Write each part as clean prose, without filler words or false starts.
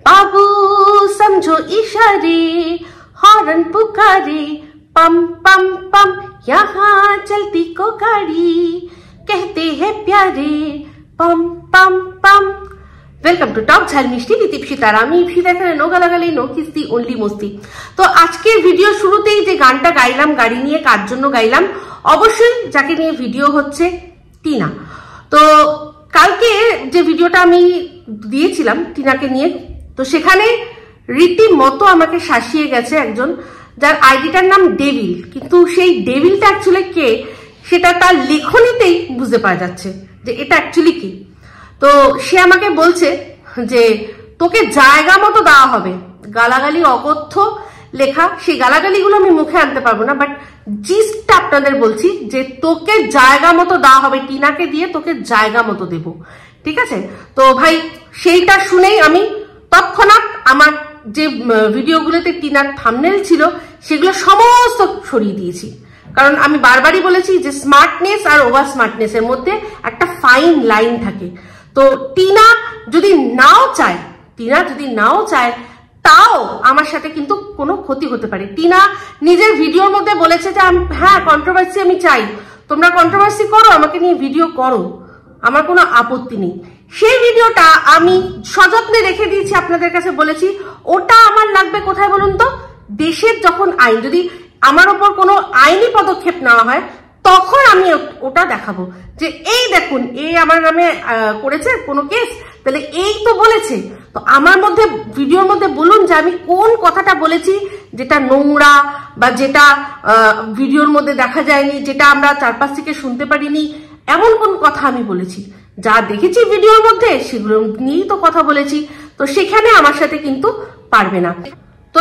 बाबू समझो इशारे, हॉर्न पुकारे, पम पम पम यहाँ चलती को गाड़ी, कहते हैं प्यारे पम पम पम। वेलकम टू टक झाल मिष्टी विद इप्सिता। আমি ইপসিতা, এখানে নো গালাগালি, নো কিস্তি, অনলি মস্তি। তো আজকের ভিডিও শুরুতেই যে গানটা গাইলাম, গাড়ি নিয়ে কার জন্য গাইলাম, অবশ্যই যাকে নিয়ে ভিডিও হচ্ছে টিনা। তো কালকে যে ভিডিওটা আমি দিয়েছিলাম টিনাকে নিয়ে, তো সেখানে রীতিমতো আমাকে শাসিয়ে গেছে একজন, যার আইডিটার নাম ডেভিল। কিন্তু সেই ডেভিলটা অ্যাকচুয়ালি কে সেটা তার লেখনীতেই বুঝতে পারা যাচ্ছে যে এটা অ্যাকচুয়ালি কি। তো সে আমাকে বলছে যে তোকে জায়গা মতো দেওয়া হবে, গালাগালি অকথ্য লেখা, সেই গালাগালিগুলো আমি মুখে আনতে পারবো না, বাট জিস্টটা আপনাদের বলছি যে তোকে জায়গা মতো দেওয়া হবে, টিনাকে দিয়ে তোকে জায়গা মতো দেব, ঠিক আছে? তো ভাই সেইটা শুনেই আমি তৎক্ষণাৎ আমার যে ভিডিওগুলোতে টিনার থাম্বনেল ছিল সেগুলো সমস্ত সরিয়ে দিয়েছি। কারণ আমি বারবারই বলেছি যে স্মার্টনেস আর ওভার স্মার্টনেস এর মধ্যে একটা ফাইন লাইন থাকে। তো টিনা যদি নাও চায় তাও আমার সাথে কিন্তু কোনো ক্ষতি হতে পারে। টিনা নিজের ভিডিওর মধ্যে বলেছে যে হ্যাঁ কন্ট্রোভার্সি আমি চাই, তোমরা কন্ট্রোভার্সি করো, আমাকে নিয়ে ভিডিও করো, আমার কোনো আপত্তি নেই। সেই ভিডিওটা আমি সযত্নে রেখে দিয়েছি, আপনাদের কাছে বলেছি ওটা আমার লাগবে কোথায় বলুন তো, দেশের যখন আইন, যদি আমার ওপর কোনো আইনি পদক্ষেপ নেওয়া হয় তখন আমি ওটা দেখাবো যে এই দেখুন এই আমার নামে করেছে কোনো কেস, তাহলে এই তো বলেছে। তো আমার মধ্যে ভিডিওর মধ্যে বলুন যে আমি কোন কথাটা বলেছি যেটা নোংরা বা যেটা ভিডিওর মধ্যে দেখা যায়নি, যেটা আমরা চারপাশ থেকে শুনতে পারিনি, এমন কোন কথা আমি বলেছি। যা দেখেছি ভিডিওর মধ্যে সেগুলো নিয়েই তো কথা বলেছি। তো সেখানে আমার সাথে কিন্তু পারবে না। তো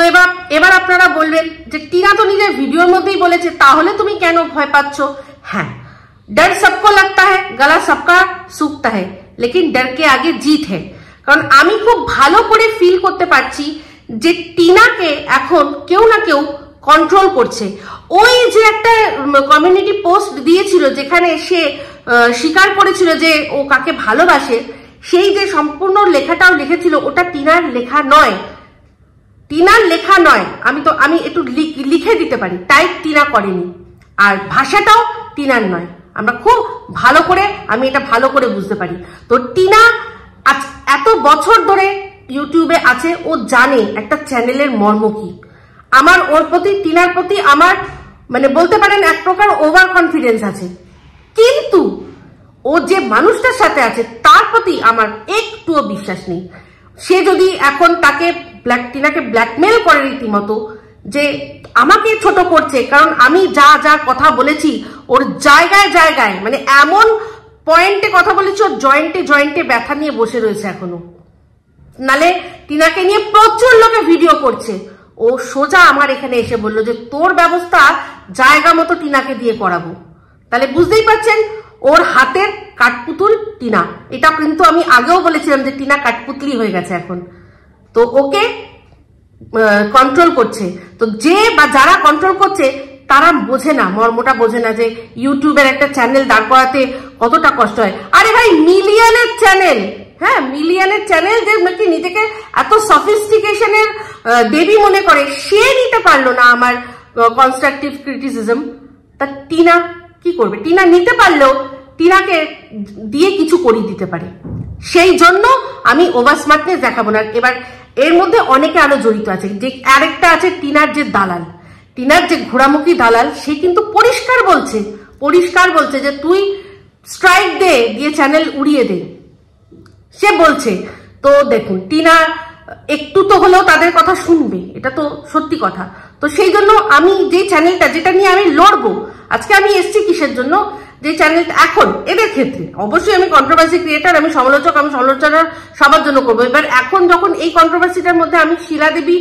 এবার আপনারা বলবেন যে টিনা তো নিজের ভিডিওর মধ্যেই বলেছে, তাহলে তুমি কেন ভয় পাচ্ছ? হ্যাঁ, ডর সবকো লাগতা হ্যায়, গলা সবকা সুখতা হ্যায়, লেকিন ডর কে আগে জিত হ্যায়। কারণ আমি খুব ভালো করে ফিল করতে পারছি যে টিনাকে এখন কেউ না কেউ কন্ট্রোল করছে। ওই যে একটা কমিউনিটি পোস্ট দিয়েছিল যেখানে সে স্বীকার করেছিল যে ও কাকে ভালোবাসে, সেই যে সম্পূর্ণ লেখাটাও লিখেছিল ওটা টিনার লেখা নয়, আমি একটু লিখে দিতে পারি, টাইপ টিনা করেনি, আর ভাষাটাও টিনার নয়। আমরা খুব ভালো করে, আমি এটা ভালো করে বুঝতে পারি। তো টিনা এত বছর ধরে ইউটিউবে আছে, ও জানে একটা চ্যানেলের মর্ম কি। আমার ওর প্রতি, টিনার প্রতি আমার মানে বলতে পারেন এক প্রকার ওভার কনফিডেন্স আছে, কিন্তু ও যে মানুষটার সাথে আছে তার প্রতি আমার একটুও বিশ্বাস নেই। সে যদি এখন টিনাকে ব্ল্যাকমেল করে রীতিমতো, যে আমাকে ছোট করছে, কারণ আমি যা যা কথা বলেছি ওর জায়গায় জায়গায়, মানে এমন পয়েন্টে কথা বলেছি ওর জয়েন্টে ব্যথা নিয়ে বসে রয়েছে এখনো। নালে টিনাকে নিয়ে প্রচুর লোকে ভিডিও করছে, ও সোজা আমার এখানে এসে বললো যে তোর ব্যবস্থা জায়গা মতো টিনাকে দিয়ে করাবো। তাহলে বুঝতেই পারছেন ওর হাতের কাঠপুতুল টিনা। এটা কিন্তু আমি আগেও বলেছিলাম যে টিনা কাঠপুতলি হয়ে গেছে এখন। তো ওকে কন্ট্রোল করছে। তো যে বা যারা কন্ট্রোল করছে তারা বোঝে না, মর্মটা বোঝে না যে ইউটিউবের একটা চ্যানেল দাঁড় করাতে কতটা কষ্ট হয়। আরে ভাই মিলিয়নের চ্যানেল, হ্যাঁ মিলিয়নের চ্যানেল, যে নাকি নিজেকে এত সফিস্টিকেশনের দেবী মনে করে, সে নিতে পারলো না আমার কনস্ট্রাকটিভ ক্রিটিসিজম। তা টিনা কি করবে? টিনা নিতে পারলেও টিনাকে দিয়ে কিছু করিয়ে দিতে পারে, সেই জন্য আমি ওভার স্মার্টনেস দেখাবো না। এবার এর মধ্যে অনেকে আরো জড়িত আছে, যে আরেকটা আছে টিনার যে দালাল, টিনার যে ঘোড়ামুখী দালাল, সে কিন্তু পরিষ্কার বলছে যে তুই স্ট্রাইক দিয়ে চ্যানেল উড়িয়ে দে, সে বলছে। তো দেখুন টিনা একটু তো হলেও তাদের কথা শুনবে, এটা তো সত্যি কথা। তো সেই জন্য আমি যে চ্যানেলটা, যেটা নিয়ে আমি লড়বো, আজকে আমি এসছি কিসের জন্য, যে চ্যানেলটা এখন এদের ক্ষেত্রে অবশ্যই আমি কন্ট্রোভার্সি ক্রিয়েটার, আমি সমালোচনা সবার জন্য করবো। এবার এখন যখন এই কন্ট্রোভার্সিটার মধ্যে আমি শিলা দেবী,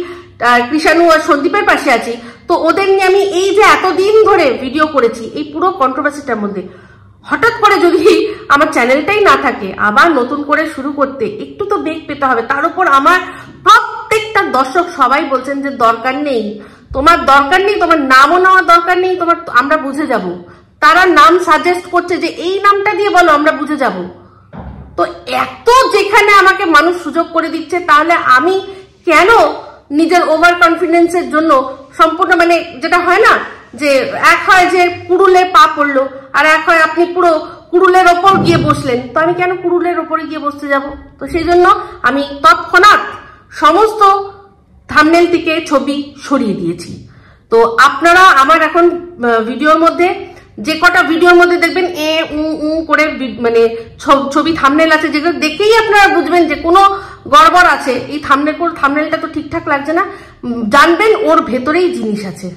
কৃষাণু আর সন্দীপের পাশে আছি, তো ওদের নিয়ে আমি এই যে এতদিন ধরে ভিডিও করেছি, এই পুরো কন্ট্রোভার্সিটার মধ্যে হঠাৎ করে যদি আমার চ্যানেলটাই না থাকে, আবার নতুন করে শুরু করতে একটু তো বেগ পেতে হবে। তার উপর আমার প্রত্যেকটা দর্শক সবাই বলছেন যে দরকার নেই, তোমার নামও নেওয়ার দরকার নেই, আমরা বুঝে যাব। তারা নাম সাজেস্ট করছে যে এই নামটা দিয়ে বলো, আমরা বুঝে যাব। তো এত যেখানে আমাকে মানুষ সুযোগ করে দিচ্ছে, তাহলে আমি কেন নিজের ওভার কনফিডেন্সের জন্য সম্পূর্ণ মানে যেটা হয় না যে এক হয় যে কুড়ুলে পা পড়লো, আর এক হয় আপনি পুরো কুড়ুলের ওপর গিয়ে বসলেন, তো আমি কেন কুড়ুলের ওপরে গিয়ে বসতে যাব? তো সেই জন্য আমি তৎক্ষণাৎ সমস্ত থাম্বনেল থেকে ছবি সরিয়ে দিয়েছি। তো আপনারা আমার এখন ভিডিওর মধ্যে যে কটা ভিডিওর মধ্যে দেখবেন করে মানে ছবি থাম্বনেল আছে, যেগুলো দেখেই আপনারা বুঝবেন যে কোনো গড়বড় আছে, এই থাম্বনেলটা তো ঠিকঠাক লাগছে না, জানবেন ওর ভেতরেই জিনিস আছে,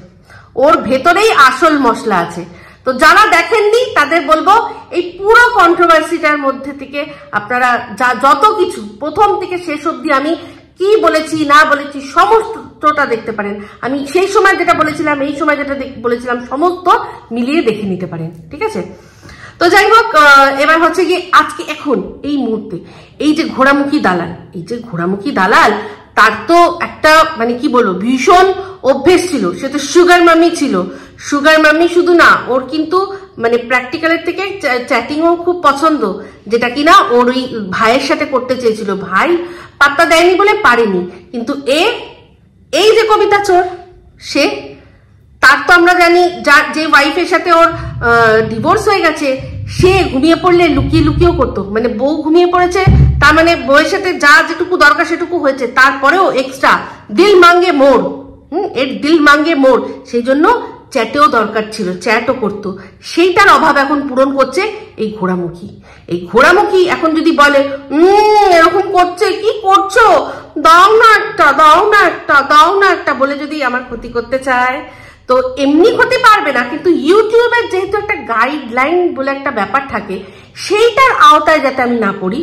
ওর ভেতরেই আসল মশলা আছে। তো যারা দেখেননি তাদের বলবো এই পুরো কন্ট্রোভার্সিটার মধ্যে থেকে আপনারা যত কিছু প্রথম থেকে শেষ অবধি আমি কি বলেছি না বলেছি সমস্তটা দেখতে পারেন। আমি সেই সময় যেটা বলেছিলাম, এই সময় যেটা বলেছিলাম, সমস্ত মিলিয়ে দেখে নিতে পারেন, ঠিক আছে? তো যাই হোক, এবার হচ্ছে গিয়ে আজকে এখন এই মুহূর্তে এই যে ঘোড়ামুখী দালাল, তার তো একটা মানে কি বলবো ভীষণ অভ্যেস ছিল, সে তো সুগার মামি ছিল। সুগার মামি শুধু না, ওর কিন্তু মানে প্র্যাকটিক্যালের থেকে চ্যাটিংও খুব পছন্দ, যেটা কিনা ওর ওই ভাইয়ের সাথে করতে চেয়েছিল, ভাই পাত্তা দেয়নি বলে পারেনি। কিন্তু এই যে কবিতা চোর, সে তার তো আমরা জানি যে ওয়াইফের সাথে ওর ডিভোর্স হয়ে গেছে, সে ঘুমিয়ে পড়লে লুকিয়ে লুকিয়েও করতো, মানে বউ ঘুমিয়ে পড়েছে, তার মানে বউয়ের সাথে যা যেটুকু দরকার সেটুকু হয়েছে, তারপরেও এক্সট্রা দিল মাঙ্গে মোর, এর দিল মাঙ্গে মোর, সেই জন্য চ্যাটেও দরকার ছিল, চ্যাটও করতো, সেইটার অভাব এখন পূরণ করছে এই ঘোড়ামুখী। এখন যদি বলে এরকম করছে, কি করছো, দাও না একটা বলে যদি আমার ক্ষতি করতে চায়, তো এমনি ক্ষতি পারবে না, কিন্তু ইউটিউবের যেহেতু একটা গাইডলাইন বলে একটা ব্যাপার থাকে, সেইটার আওতায় যাতে আমি না পড়ি,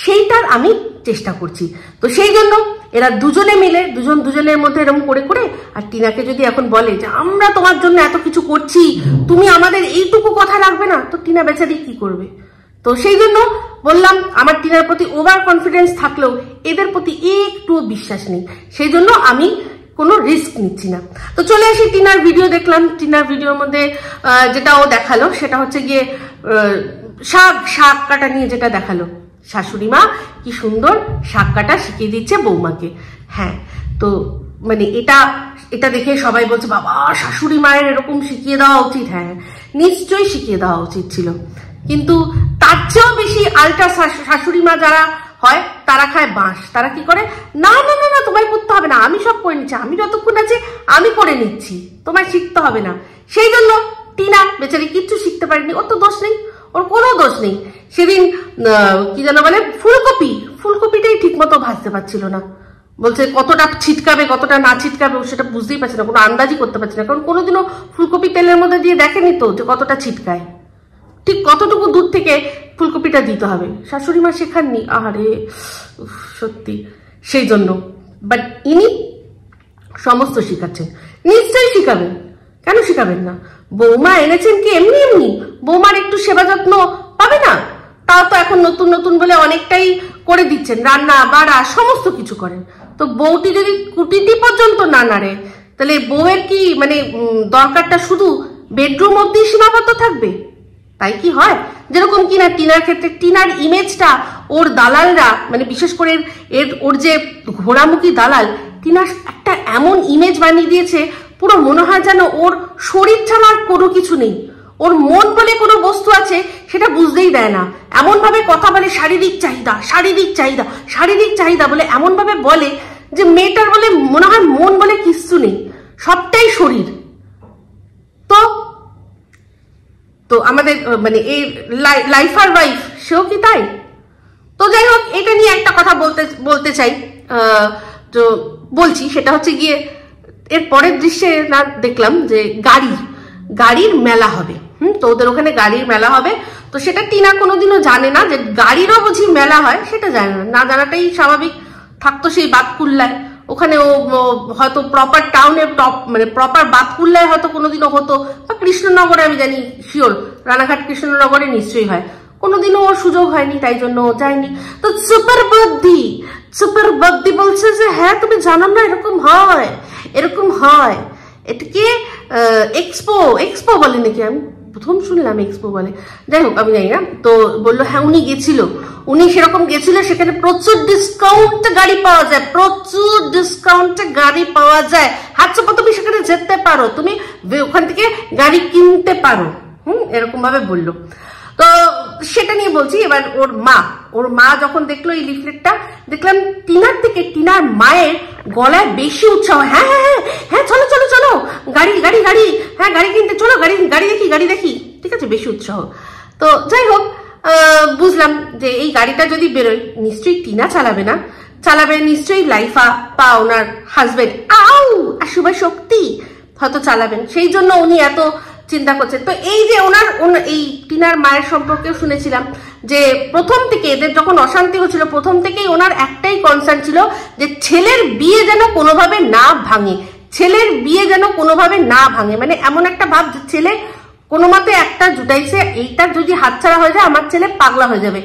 সেইটার আমি চেষ্টা করছি। তো সেই জন্য এরা দুজনে মিলে দুজনের মধ্যে এরকম করে আর টিনাকে যদি এখন বলে যে আমরা তোমার জন্য এত কিছু করছি, তুমি আমাদের এইটুকু কথা রাখবে না, তো টিনা বেচারি কি করবে? তো সেই জন্য বললাম, আমার টিনার প্রতি ওভার কনফিডেন্স থাকলেও এদের প্রতি একটুও বিশ্বাস নেই, সেই জন্য আমি কোনো রিস্ক নিচ্ছি না। তো চলে আসি টিনার ভিডিও দেখলাম। টিনার ভিডিওর মধ্যে যেটা ও দেখালো সেটা হচ্ছে গিয়ে শাক কাটা নিয়ে যেটা দেখালো, শাশুড়ি মা কি সুন্দর শাক কাটা শিখিয়ে দিচ্ছে বৌমাকে। হ্যাঁ, তো মানে এটা দেখে সবাই বলছে বাবা শাশুড়ি মায়ের এরকম শিখিয়ে দেওয়া উচিত। হ্যাঁ, নিশ্চয়ই শিখিয়ে দেওয়া উচিত ছিল, কিন্তু তার চেয়েও বেশি আলটা শাশুড়ি মা যারা হয় তারা খায় বাঁশ। তারা কি করে, না না না না তোমায় করতে হবে না, আমি সব করে নিচ্ছি, আমি যতক্ষণ আছে আমি করে নিচ্ছি, তোমায় শিখতে হবে না। সেই জন্য টিনা বেচারি কিচ্ছু শিখতে পারেনি, ওর তো দোষ নেই, ওর কোনো দোষ নেই। সেদিন কি যেন বলে ফুলকপিটাই ঠিক মতো ভাজতে পারছিল না, বলছে কতটা ছিটকাবে কতটা না ছিটকাবে ও সেটা বুঝতেই পারছে না, কোনো আন্দাজই করতে পারছে না, কারণ কোনোদিনও ফুলকপি তেলের মধ্যে দিয়ে দেখেনি তো যে কতটা ছিটকায়, ঠিক কতটুকু দূর থেকে ফুলকপিটা দিতে হবে, শাশুড়ি মা শেখাননি। আহারে সত্যি, সেই জন্য বাট ইনি সমস্ত শিখাচ্ছেন, নিশ্চয়ই শিখাবেন, কেন শিখাবেন না? বৌমা এনেছেন কি এমনি বৌমার একটু সেবা যত্ন পাবে না? তাও তো এখন নতুন বলে অনেকটাই করে দিচ্ছেন, রান্না বাড়া সমস্ত কিছু করেন। তো বউটি যদি কুটিটি পর্যন্ত না নাড়ে, তাহলে বউয়ের কি মানে দরকারটা শুধু বেডরুম অব্দি সীমাবদ্ধ থাকবে? তাই কি হয়? যেরকম কিনা টিনার ক্ষেত্রে টিনার ইমেজটা ওর দালালরা মানে বিশেষ করে ওর যে ঘোড়ামুখী দালাল, টিনার একটা এমন ইমেজ বানিয়ে দিয়েছে, পুরো মনে হয় যেন ওর শরীর ছাড়া আর কোনো কিছু নেই, ওর মন বলে কোনো বস্তু আছে সেটা বুঝতেই দেয় না। এমন ভাবে কথা বলে, শারীরিক চাহিদা বলে এমন ভাবে বলে যে মেয়েটার বলে মনে হয় মন বলে কিচ্ছু নেই, সবটাই শরীর। তো আমাদের মানে এই লাইফার ওয়াইফ সেও কি তাই? তো যাই হোক, এটা নিয়ে একটা কথা বলতে চাই, তো বলছি, সেটা হচ্ছে গিয়ে এর পরের দৃশ্যে না দেখলাম যে গাড়ির মেলা হবে। তো ওদের ওখানে গাড়ির মেলা হবে, তো সেটা টিনা কোনোদিনও জানে না যে গাড়িরও বুঝি মেলা হয়, সেটা জানে না, জানাটাই স্বাভাবিক। থাকতো সেই বাতকুল্লায়, ওখানে ও হয়তো প্রপার টাউনে মানে প্রপার বাতকুল্লায় হয়তো কোনোদিনও হতো, বা কৃষ্ণনগরে আমি জানি শিওর, রানাঘাট কৃষ্ণনগরে নিশ্চয়ই হয়, কোনোদিনও ওর সুযোগ হয়নি, তাই জন্য ও যায়নি। তো সুপার বদ্দি বলছে যে হ্যাঁ তুমি জানো না এরকম হয়, এটাকে এক্সপো বলে নাকি, আমি প্রথম শুনলাম এক্সপো বলে, যাই হোক আমি জানি না। তো বললো হ্যাঁ উনি গেছিল, উনি সেরকম গেছিল, সেখানে প্রচুর ডিসকাউন্টে গাড়ি পাওয়া যায়, প্রচুর ডিসকাউন্টে গাড়ি পাওয়া যায়, হাত চাপা তুমি সেখানে যেতে পারো, তুমি ওখান থেকে গাড়ি কিনতে পারো, এরকম ভাবে বললো। তো সেটা নিয়ে বলছি। এবার ওর মা যখন দেখলো এই লিফলেটটা, দেখলাম টিনার থেকে টিনার মায়ের গলায় বেশি উৎসাহ, হ্যাঁ হ্যাঁ হ্যাঁ হ্যাঁ চলো চলো চলো, গাড়ি গাড়ি গাড়ি, হ্যাঁ গাড়ি কিনতে চলো, গাড়ি গাড়ি দেখি গাড়ি দেখি, ঠিক আছে, বেশি উৎসাহ। তো যাই হোক, বুঝলাম যে এই গাড়িটা যদি বেরোয় নিশ্চয়ই টিনা চালাবে না, চালাবে নিশ্চয়ই লাইফা বা ওনার হাজবেন্ড শুভ শক্তি হয়তো চালাবেন, সেই জন্য উনি এত চিন্তা করছেন। তো এই যে ওনার এই টিনার মায়ের সম্পর্কেও শুনেছিলাম যে প্রথম থেকে এদের যখন অশান্তি হচ্ছিল, প্রথম থেকেই ওনার একটাই কনসার্ন ছিল যে ছেলের বিয়ে যেন কোনোভাবে না ভাঙে, ছেলের বিয়ে যেন কোনোভাবে না ভাঙে, মানে এমন একটা ভাব যে ছেলে কোনো মতে একটা জুটাইছে, এইটা যদি হাতছাড়া হয়ে যায় আমার ছেলে পাগলা হয়ে যাবে।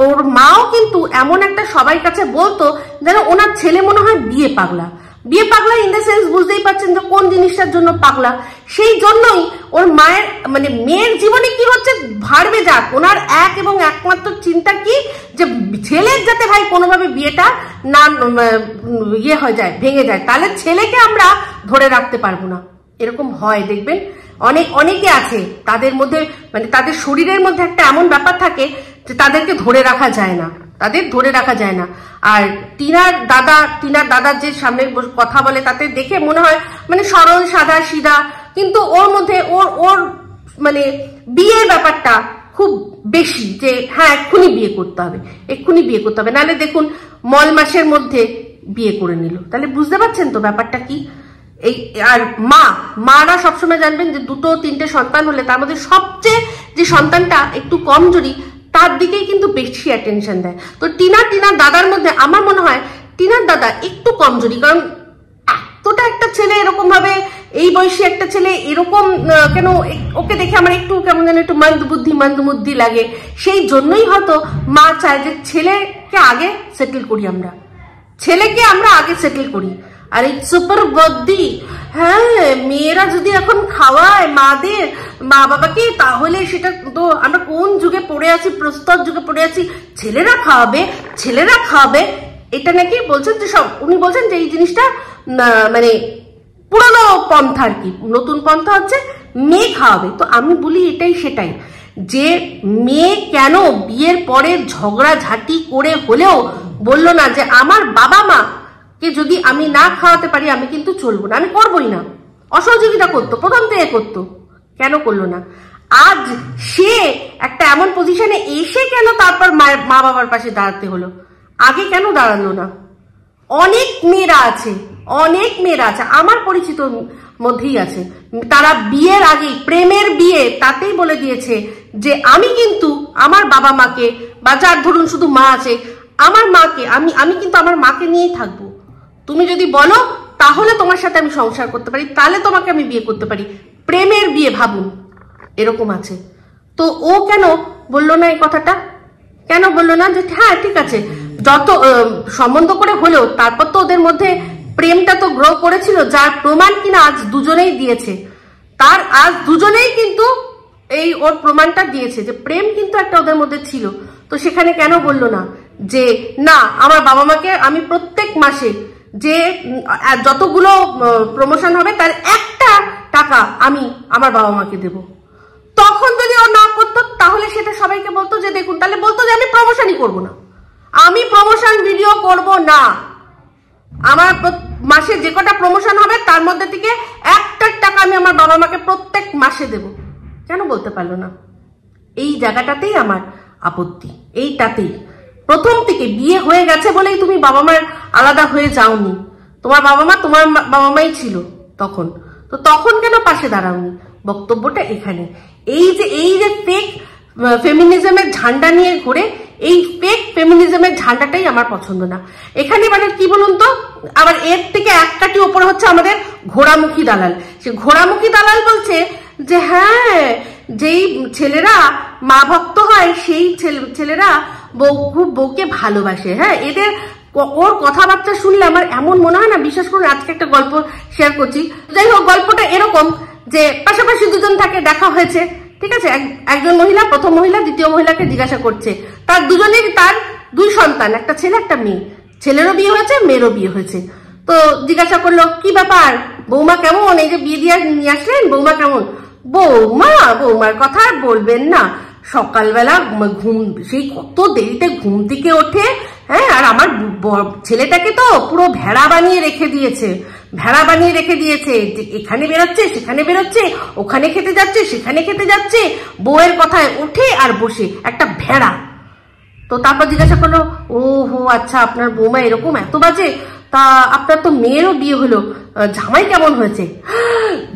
ওর মাও কিন্তু এমন একটা সবাই কাছে বলতো যেন ওনার ছেলে মনে হয় বিয়ে পাগলা, বিয়ে পাগলা ইন দ্য সেন্স বুঝতেই পারছেন যে কোন জিনিসটার জন্য পাগলা। সেই জন্যই ওর মায়ের মানে মেয়ের জীবনে কি হচ্ছে ভাড়বে যাক, ওনার এক এবং একমাত্র চিন্তা কি যে ছেলের যাতে ভাই কোনোভাবে বিয়েটা না ইয়ে হয়ে যায়, ভেঙে যায়, তাহলে ছেলেকে আমরা ধরে রাখতে পারবো না। এরকম হয় দেখবেন, অনেকে আছে তাদের মধ্যে মানে তাদের শরীরের মধ্যে একটা এমন ব্যাপার থাকে যে তাদেরকে ধরে রাখা যায় না, তাদের ধরে রাখা যায় না। আর টিনার দাদার যে সামনে কথা বলে তাতে দেখে মনে হয় মানে সরল সাদা সিধা, কিন্তু ওর মধ্যে ওর মানে বিয়ের ব্যাপারটা খুব বেশি, যে হ্যাঁ এক্ষুনি বিয়ে করতে হবে, এক্ষুনি বিয়ে করতে হবে, নাহলে দেখুন মল মাসের মধ্যে বিয়ে করে নিল, তাহলে বুঝতে পারছেন তো ব্যাপারটা কি। এই আর মারা সবসময় জানবেন যে 2-3টে সন্তান হলে তার মধ্যে সবচেয়ে যে সন্তানটা একটু কমজোরি তার দিকেই কিন্তু বেশি অ্যাটেনশন দেয়। তো টিনার দাদার মধ্যে আমার মনে হয় টিনার দাদা একটু কমজোরি, কারণ এতটা একটা ছেলে এরকম ভাবে, এই বয়সী একটা ছেলে এরকম কেন, ওকে দেখে আমার একটু কেমন যেন একটু মন্দবুদ্ধি লাগে। সেই জন্যই হয়তো মা চায় যে ছেলেকে আগে সেটেল করি, ছেলেকে আমরা আগে সেটেল করি। আর এই সুপার বুদ্ধি, হ্যাঁ মেয়েরা যদি এখন খাওয়ায় মা বাবাকে, তাহলে সেটা তো আমরা কোন যুগে পড়ে আছি, প্রস্তর যুগে পড়ে আছি, ছেলেরা খাওয়াবে, এটা নাকি বলছেন যে সব, উনি বলছেন যে এই জিনিসটা মানে পুরানো পন্থা আর কি, নতুন পন্থা হচ্ছে মেয়ে খাওয়াবে। তো আমি বলি এটাই সেটাই, যে মেয়ে কেন বিয়ের পরে ঝগড়াঝাটি করে হলেও বললো না যে আমার বাবা মা কে যদি আমি না খাওয়াতে পারি আমি কিন্তু চলবো না, আমি করবোই না, অসহযোগিতা করতো, প্রথম থেকে করতো, কেন করলো না? আজ সে একটা এমন পজিশনে এসে কেন তারপর মা বাবার পাশে দাঁড়াতে হলো, আগে কেন দাঁড়ালো না? অনেক মেয়েরা আছে আমার পরিচিত মধ্যেই আছে, তারা বিয়ের আগে প্রেমের বিয়ে তাতেই বলে দিয়েছে যে আমি কিন্তু আমার বাবা মাকে, বা যার ধরুন শুধু মা আছে, আমার মাকে আমি কিন্তু আমার মাকে নিয়েই থাকবো, তুমি যদি বলো তাহলে তোমার সাথে আমি সংসার করতে পারি, তাহলে তোমাকে আমি বিয়ে করতে পারি, প্রেমের বিয়ে ভাবুন, এরকম আছে। তো ও কেন বললো না এই কথাটা, কেন বললো না যে হ্যাঁ ঠিক আছে, যত সম্বন্ধ করে হলেও তারপর তো ওদের মধ্যে প্রেমটা তো গ্রো করেছিল, যার প্রমাণ কিনা আজ দুজনেই দিয়েছে, আজ দুজনেই কিন্তু এই ওর প্রমাণটা দিয়েছে যে প্রেম কিন্তু একটা ওদের মধ্যে ছিল। তো সেখানে কেন বললো না যে না আমার বাবা মাকে আমি প্রত্যেক মাসে যে যতগুলো প্রমোশন হবে তার একটা টাকা আমি আমার বাবা মাকে দেব। তখন যদি ও না করতো তাহলে সেটা সবাইকে বলতো যে দেখুন, তাহলে বলতো যে আমি প্রমোশনই করবো না, আমি প্রমোশন ভিডিও করব না, আমার মাসে যে কটা প্রমোশন হবে তার মধ্যে থেকে একটা টাকা আমি আমার বাবা মাকে প্রত্যেক মাসে দেব। কেন বলতে পারলো না? এই জায়গাটাতেই আমার আপত্তি, এইটাতেই। প্রথম থেকে বিয়ে হয়ে গেছে বলেই তুমি বাবা মার আলাদা হয়ে যাওনি, তোমার বাবা মাই ছিল তখন, তো তখন কেন পাশে দাঁড়াওনি? বক্তব্যটা এখানে। এই যে ফেক ফেমিনিজমের ঝান্ডা নিয়ে ঘুরে, এই ফেক ফেমিনিজমের ঝান্ডাটাই আমার পছন্দ না। এখানে মানে কি বলুন তো, আবার এর থেকে এক কাটি ওপরে হচ্ছে আমাদের ঘোড়ামুখী দালাল। সে ঘোড়ামুখী দালাল বলছে যে হ্যাঁ যেই ছেলেরা মা ভক্ত হয় সেই ছেলেরা বউকে ভালোবাসে। হ্যাঁ, এদের ওর কথাবার্তা শুনলে আমার এমন মনে হয় না, বিশেষ করে আজকে একটা গল্প শেয়ার করছি। যাই হোক, গল্পটা এরকম যে পাশাপাশি দুজন থাকে, দেখা হয়েছে, ঠিক আছে, একজন মহিলা, প্রথম মহিলা দ্বিতীয় মহিলাকে জিজ্ঞাসা করছে, তার দুই সন্তান, একটা ছেলে একটা মেয়ে, ছেলেরও বিয়ে হয়েছে মেয়েরও বিয়ে হয়েছে। তো জিজ্ঞাসা করলো কি ব্যাপার, বৌমা কেমন, এই যে বিয়ে দিয়ে নিয়ে আসলেন, বৌমা কেমন? বৌমার কথা আর বলবেন না, সকালবেলা সেই কত দেরিতে ঘুম থেকে ওঠে, হ্যাঁ, আর আমার ছেলেটাকে তো পুরো ভেড়া বানিয়ে রেখে দিয়েছে, এখানে বেরোচ্ছে সেখানে বেরোচ্ছে, ওখানে খেতে যাচ্ছে সেখানে খেতে যাচ্ছে, বউয়ের কথায় ওঠে আর বসে, একটা ভেড়া। তো তারপর জিজ্ঞাসা করলো, ও হো আচ্ছা, আপনার বৌমা এরকম এত বাজে, তা আপনার তো মেয়েরও বিয়ে হলো, জামাই কেমন হয়েছে?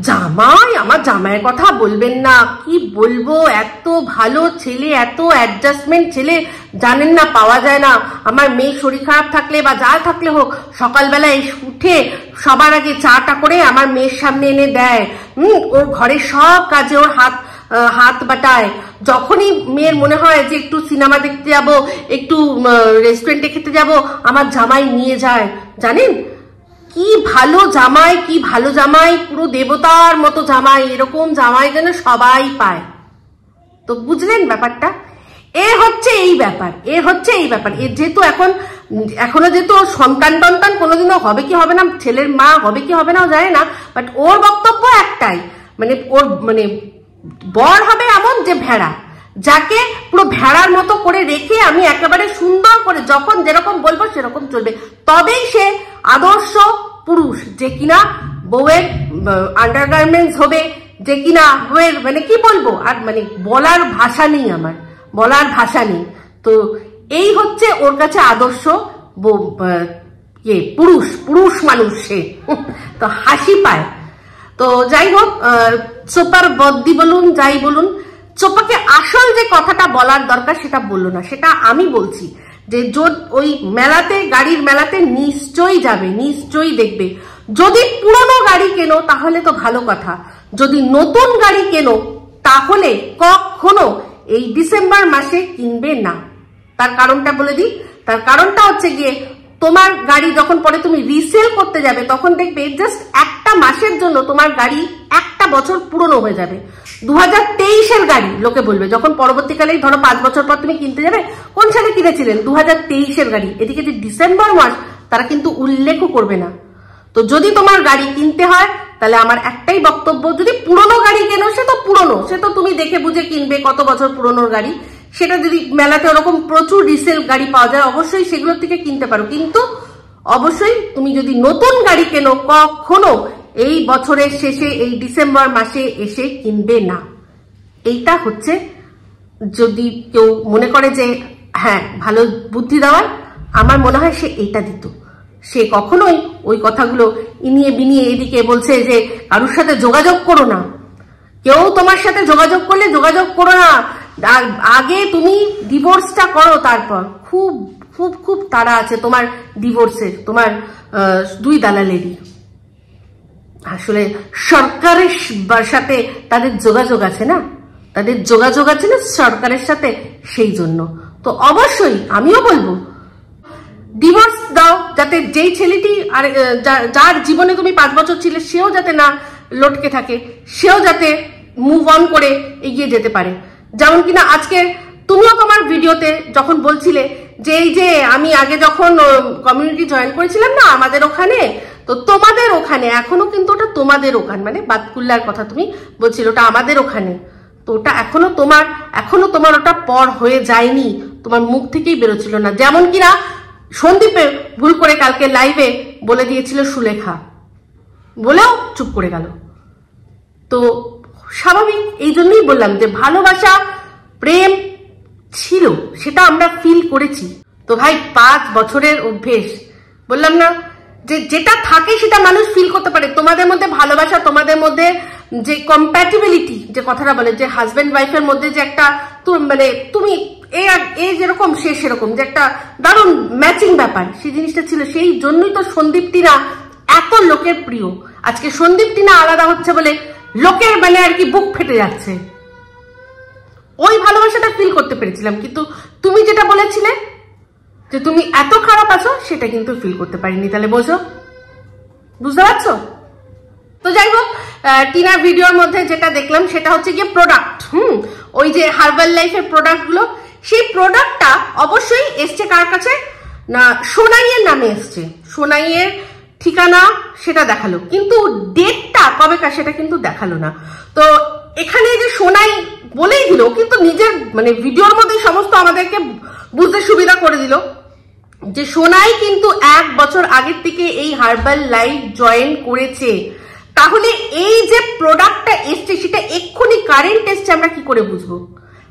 জামাই, আমার জামাইয়ের কথা বলবেন না, কি বলবো, এত ভালো ছেলে, এত অ্যাডজাস্টমেন্ট ছেলে, জানেন না, পাওয়া যায় না। আমার মেয়ে শরীর খারাপ থাকলে বা যা থাকলে হোক, সকালবেলায় উঠে সবার আগে চাটা করে আমার মেয়ের সামনে এনে দেয়, ওর ঘরের সব কাজে ওর হাত বাটায়। যখনই মেয়ের মনে হয় যে একটু সিনেমা দেখতে যাব, একটু রেস্টুরেন্টে খেতে যাব, আমার জামাই নিয়ে যায়। জানেন কি ভালো জামাই, পুরো দেবতার মতো জামাই, এরকম জামাই যেন সবাই পায়। তো বুঝলেন ব্যাপারটা? এর হচ্ছে এই ব্যাপার। এর যেহেতু এখনো যেহেতু সন্তান কোনোদিনও হবে কি হবে না, ছেলের মা হবে কি হবে না জানে না, বাট ওর বক্তব্য একটাই, ওর বর হবে এমন যে ভেড়া, যাকে পুরো ভেড়ার মতো করে রেখে আমি একেবারে সুন্দর করে যখন যেরকম বলবো সেরকম চলবে, তবেই সে আদর্শ পুরুষ, যে কিনা বউয়ের আন্ডারগার্মেন্টস হবে, যে কিনা বউয়ের কি বলবো আর বলার ভাষা নেই। তো এই হচ্ছে ওর কাছে আদর্শ পুরুষ মানুষ সে। তো হাসি পায়। তো যাই হোক, চোপার বদ্দি বলুন যাই বলুন, চোপাকে আসল যে কথাটা বলার দরকার সেটা বললো না, সেটা আমি বলছি যে ওই মেলাতে, গাড়ির মেলাতে নিশ্চয়ই যাবে, নিশ্চয়ই দেখবে। যদি পুরনো গাড়ি কেনো তাহলে তো ভালো কথা, যদি নতুন গাড়ি কেনো তাহলে কখনো এই ডিসেম্বর মাসে কিনবে না। তার কারণটা বলে দিই, তার কারণটা হচ্ছে গিয়ে, তোমার গাড়ি যখন পরে তুমি রিসেল করতে যাবে তখন দেখবে জাস্ট একটা মাসের জন্য তোমার গাড়ি একটা বছর পুরনো হয়ে যাবে। 2023-এর গাড়ি লোকে বলবে, যখন পরবর্তীকালে ধরো 5 বছর পর তুমি কিনতে যাবে, কোন সালে কিনেছিলেন? 2023-এর গাড়ি। এদিকে যে ডিসেম্বর মাস তারা কিন্তু উল্লেখও করবে না। তো যদি তোমার গাড়ি কিনতে হয় তাহলে আমার একটাই বক্তব্য, যদি পুরনো গাড়ি কেনো সে তো পুরনো, সে তো তুমি দেখে বুঝে কিনবে, কত বছর পুরনোর গাড়ি, সেটা যদি মেলাতে ওরকম প্রচুর রিসেল গাড়ি পাওয়া যায় অবশ্যই সেগুলোর থেকে কিনতে পারো, কিন্তু অবশ্যই তুমি যদি নতুন গাড়ি কেনো কখনো এই বছরের শেষে এই ডিসেম্বর মাসে এসে কিনবে না। এইটা হচ্ছে, যদি কেউ মনে করে যে হ্যাঁ ভালো বুদ্ধি দেওয়ার, আমার মনে হয় সে এইটা দিত। সে কখনোই ওই কথাগুলো ইনিয়ে বিনিয়ে এদিকে বলছে যে কারোর সাথে যোগাযোগ করো না, কেউ তোমার সাথে যোগাযোগ করলে যোগাযোগ করো না, আগে তুমি ডিভোর্সটা করো, তারপর খুব খুব খুব তাড়া আছে তোমার ডিভোর্সের, তোমার 2 দালালেরই। আসলে সরকারের সাথে তাদের যোগাযোগ আছে না, সরকারের সাথে, সেই জন্য। তো অবশ্যই আমিও বলবো ডিভোর্স দাও, যাতে যেই ছেলেটি আর যার জীবনে তুমি 5 বছর ছিলে সেও যাতে না লটকে থাকে, সেও যাতে মুভ অন করে এগিয়ে যেতে পারে। যেমন কিনা আজকে তুমিও তোমার ভিডিওতে যখন বলছিলে যে এই যে আমি আগে যখন কমিউনিটি জয়েন করেছিলাম না আমাদের ওখানে, তো তোমাদের ওখানে এখনো কিন্তু ওটা তোমাদের ওখান, বাতকুল্লার কথা তুমি বলছিলে, ওটা আমাদের ওখানে, তো ওটা এখনো তোমার ওটা পর হয়ে যায়নি, তোমার মুখ থেকেই বেরোচ্ছিল না। যেমন কিনা সন্দীপে ভুল করে কালকে লাইভে বলে দিয়েছিল সুলেখা, বলেও চুপ করে গেল। তো স্বাভাবিক, এই জন্যই বললাম যে ভালোবাসা প্রেম ছিল, সেটা আমরা ফিল করেছি। তো ভাই 5 বছরের অভ্যেস, বললাম না যে যেটা থাকে সেটা মানুষ ফিল করতে পারে। তোমাদের মধ্যে ভালোবাসা, তোমাদের মধ্যে যে কম্প্যাটিবিলিটি, যে কথাটা বলে যে হাজব্যান্ড ওয়াইফের মধ্যে যে একটা তুমি এ যেরকম সে সেরকম, যে একটা দারুণ ম্যাচিং ব্যাপার, সেই জিনিসটা ছিল। সেই জন্যই তো সন্দীপ টিনা এত লোকের প্রিয়। আজকে সন্দীপ টিনা আলাদা হচ্ছে বলে লোকের আর কি বুক ফেটে যাচ্ছে। ওই ভালোবাসাটা ফিল করতে পেরেছিলাম, কিন্তু তুমি যেটা বলেছিলে যে তুমি এত খারাপ আছো, সেটা কিন্তু ফিল করতে পারিনি। তাহলে বুঝতে পারছো? তো যাই হোক, টিনার ভিডিওর মধ্যে যেটা দেখলাম সেটা হচ্ছে গিয়ে প্রোডাক্ট, ওই যে হার্বাল লাইফের প্রোডাক্ট গুলো, সেই প্রোডাক্টটা অবশ্যই এসছে কার কাছে না, সোনাইয়ের নামে এসছে, সোনাইয়ের ঠিকানা সেটা দেখালো, কিন্তু ডেটটা কবেকার সেটা কিন্তু দেখালো না। তো এখানে যে সোনাই বলেই দিল, কিন্তু নিজের মানে ভিডিওর মধ্যে সমস্ত আমাদেরকে বুঝতে সুবিধা করে দিল যে সোনাই কিন্তু 1 বছর আগের থেকে এই হার্বাল লাইফ জয়েন করেছে। তাহলে এই যে প্রোডাক্টটা এসছে সেটা এক্ষুনি কারেন্ট এসছে, আমরা কি করে বুঝবো?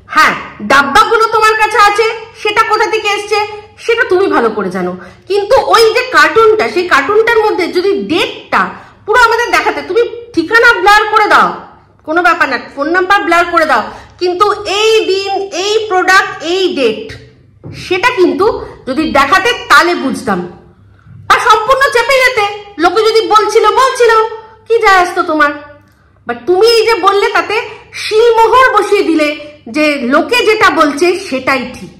হ্যাঁ, ডাব্বাগুলো তোমার কাছে আছে, সেটা কোথা থেকে এসছে সেটা তুমি ভালো করে জানো, কিন্তু ওই যে কার্টুনটা, সেই কার্টুনটার মধ্যে যদি ডেটটা পুরো আমাদের দেখাতে, তুমি ঠিকানা ব্লার করে দাও, কোনো ব্যাপার না, ফোন নাম্বার ব্লার করে দাও, কিন্তু এই দিন, এই প্রোডাক্ট, এই ডেট, সেটা কিন্তু যদি দেখাতে তাহলে বুঝতাম। আর সম্পূর্ণ চেপে যেতে, লোকে যদি বলছিল কি যায় আসতো তোমার, বাট তুমি এই যে বললে তাতে শিলমোহর বসিয়ে দিলে যে লোকে যেটা বলছে সেটাই ঠিক।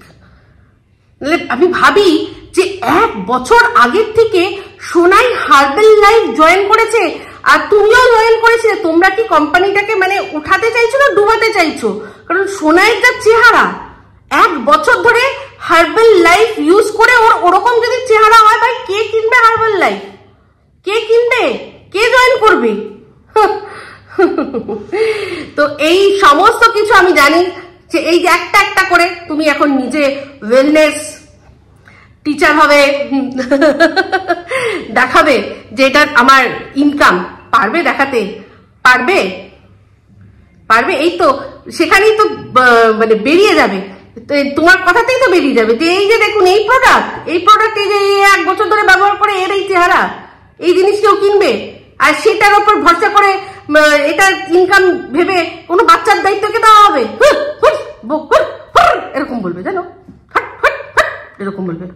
আমি ভাবি যে 1 বছর আগের থেকে সোনাই হার্বাল লাইফ জয়েন করেছে, আর তুমিও জয়েন করেছিলে। তোমরা কি কোম্পানিটাকে মানে উঠাতে চাইছো না ডুবাতে চাইছো? কারণ সোনাইয়ের যা চেহারা, 1 বছর ধরে হার্বাল লাইফ ইউজ করে ওর ওরকম যদি চেহারা হয়, ভাই কে কিনবে হার্বাল লাইফ? কে কিনবে? কে জয়েন করবে? তো এই সমস্ত কিছু আমি জানি যে এই যে একটা একটা করে তুমি এখন নিজে ওয়েলনেস টিচার হবে, দেখাবে যে এটা আমার ইনকাম, পারবে দেখাতে? পারবে? এই তো সেখানেই তো মানে বেরিয়ে যাবে, তোমার কথাতেই তো বেরিয়ে যাবে যে এই যে দেখুন এই প্রোডাক্ট এই যে 1 বছর ধরে ব্যবহার করে এর এই চেহারা, এই জিনিস কেউ কিনবে? আর সেটার উপর ভরসা করে এটা ইনকাম ভেবে কোনো বাচ্চার দায়িত্বকে দেওয়া হবে? এরকম বলবে, জানো, এরকম বলবে।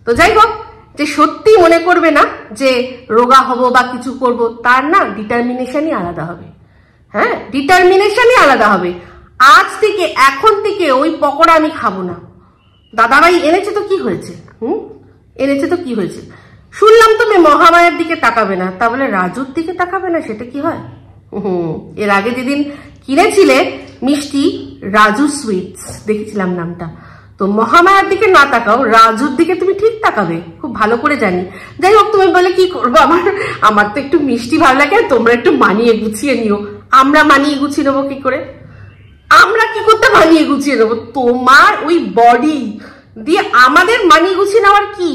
তো যাই হোক, যে সত্যি মনে করবে না যে রোগা হব বা কিছু করব, তার না ডিটারমিনেশনই আলাদা হবে। হ্যাঁ, ডিটারমিনেশনই আলাদা হবে। আজ থেকে, এখন থেকে ওই পকোড়া আমি খাবো না। দাদাভাই এনেছে তো কি হয়েছে, এনেছে তো কি হয়েছে? শুনলাম তুমি মহামায়ার দিকে তাকাবে না, তা বলে রাজুর দিকে তাকাবে না, সেটা কি হয়? এর আগে যেদিন কিনেছিলে মিষ্টি, রাজু সুইটস দেখেছিলাম নামটা, তো মহামায়ার দিকে না তাকাও, রাজুর দিকে তুমি ঠিক তাকাবে, খুব ভালো করে জানি। যাই হোক, তুমি বলে কি করবো, আমার তো একটু মিষ্টি ভালো লাগে, তোমরা একটু মানিয়ে গুছিয়ে নিও। আমরা মানিয়ে গুছিয়ে নেবো কি করে? আমরা কি করতে মানিয়ে গুছিয়ে নেবো? তোমার ওই বডি দিয়ে আমাদের মানিয়ে গুছিয়ে নেওয়ার কি?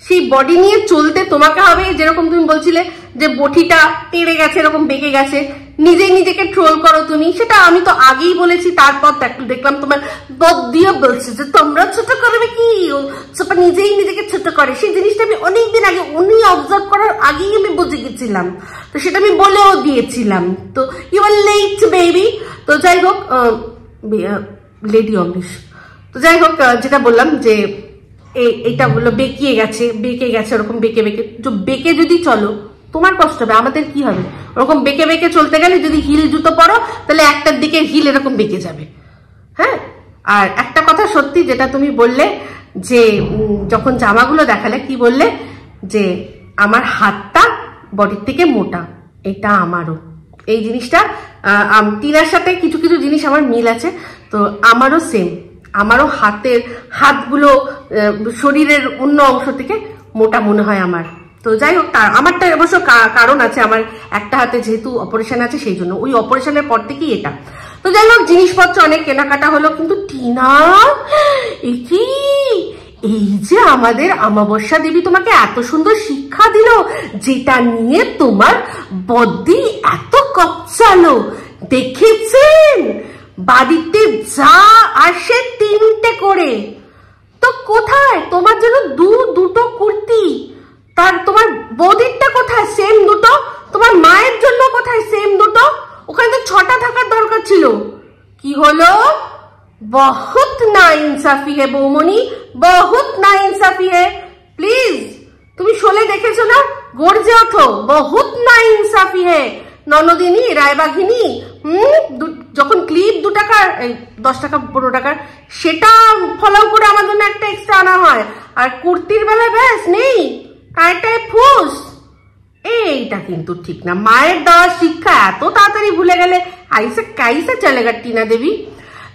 সেই বডি নিয়ে চলতে তোমাকে হবে। যেরকম তুমি বলছিলে যে বটিটা তেড়ে গেছে, এরকম বেঁকে গেছে, নিজেই নিজেকে ট্রোল করো তুমি, সেটা আমি তো আগেই বলেছি। তারপর দেখলাম তোমার বদ দিয়ে বলছে যে তোমরা ছোট করবে কি, নিজেই নিজেকে ছোট করে। সেই জিনিসটা আমি অনেকদিন আগে, উনি অবজার্ভ করার আগেই আমি বুঝে গেছিলাম, তো সেটা আমি বলেও দিয়েছিলাম। তো ইউ আর লেট বেবি। তো যাই হোক, লেডি অমরিশ, তো যাই হোক, যেটা বললাম যে এইটা বললো বেঁকে গেছে ওরকম বেঁকে যদি চলো তোমার কষ্ট হবে, আমাদের কি হবে? ওরকম বেঁকে চলতে গেলে যদি হিল জুতো পরো, তাহলে একটার দিকে হিল এরকম বেঁকে যাবে। হ্যাঁ, আর একটা কথা সত্যি, যেটা তুমি বললে যে যখন জামাগুলো দেখালে, কি বললে যে আমার হাতটা বডির থেকে মোটা, এটা আমারও এই জিনিসটা, টিনার সাথে কিছু কিছু জিনিস আমার মিল আছে, তো আমারও সেম, আমারও হাতগুলো শরীরের অন্য অংশ থেকে মোটা মনে হয় আমার। তো যাই হোক, আমারটা অবশ্য কারণ আছে, আমার একটা হাতে যেহেতু অপারেশন আছে, সেই জন্য ওই অপারেশনের পর থেকেই এটা। তো যাই হোক, জিনিসপত্র অনেক কেনাকাটা হলো, কিন্তু টিনা এই যে আমাদের অমাবস্যা দেবী তোমাকে এত সুন্দর শিক্ষা দিল, যেটা নিয়ে তোমার বদ্দি এত কপচালো, দেখেছেন? বাড়িতে যা আসে 3টে করে, তো কোথায় তোমার জন্য দুটো কুর্তি, তোমার বৌদিরটা কোথায় সেম দুটো, তোমার মায়ের জন্য কোথায় সেম দুটো, ওখানে তো 6টা থাকার দরকার ছিল। কি হলো? বহুত না ইনসাফি হে বৌমনি, বহুত না ইনসাফি হে। প্লিজ, তুমি শোলে দেখেছো না, গর্জে ওঠো, বহুত না ইনসাফি হে ননদিনী রায়বাঘিনী। যখন ক্লিপ 2 টাকার, 10 টাকা 15 টাকার, সেটা ফলো করে আমার জন্য একটা এক্সট্রা আনা হয়, আর কুর্তির বেলায় ব্যাস নেই, কায়টায় ফুস। এইটা কিন্তু ঠিক না। মায়ের দেওয়া শিক্ষা এত তাড়াতাড়ি ভুলে গেলে আইসে কাইসে চলেগা টিনা দেবী।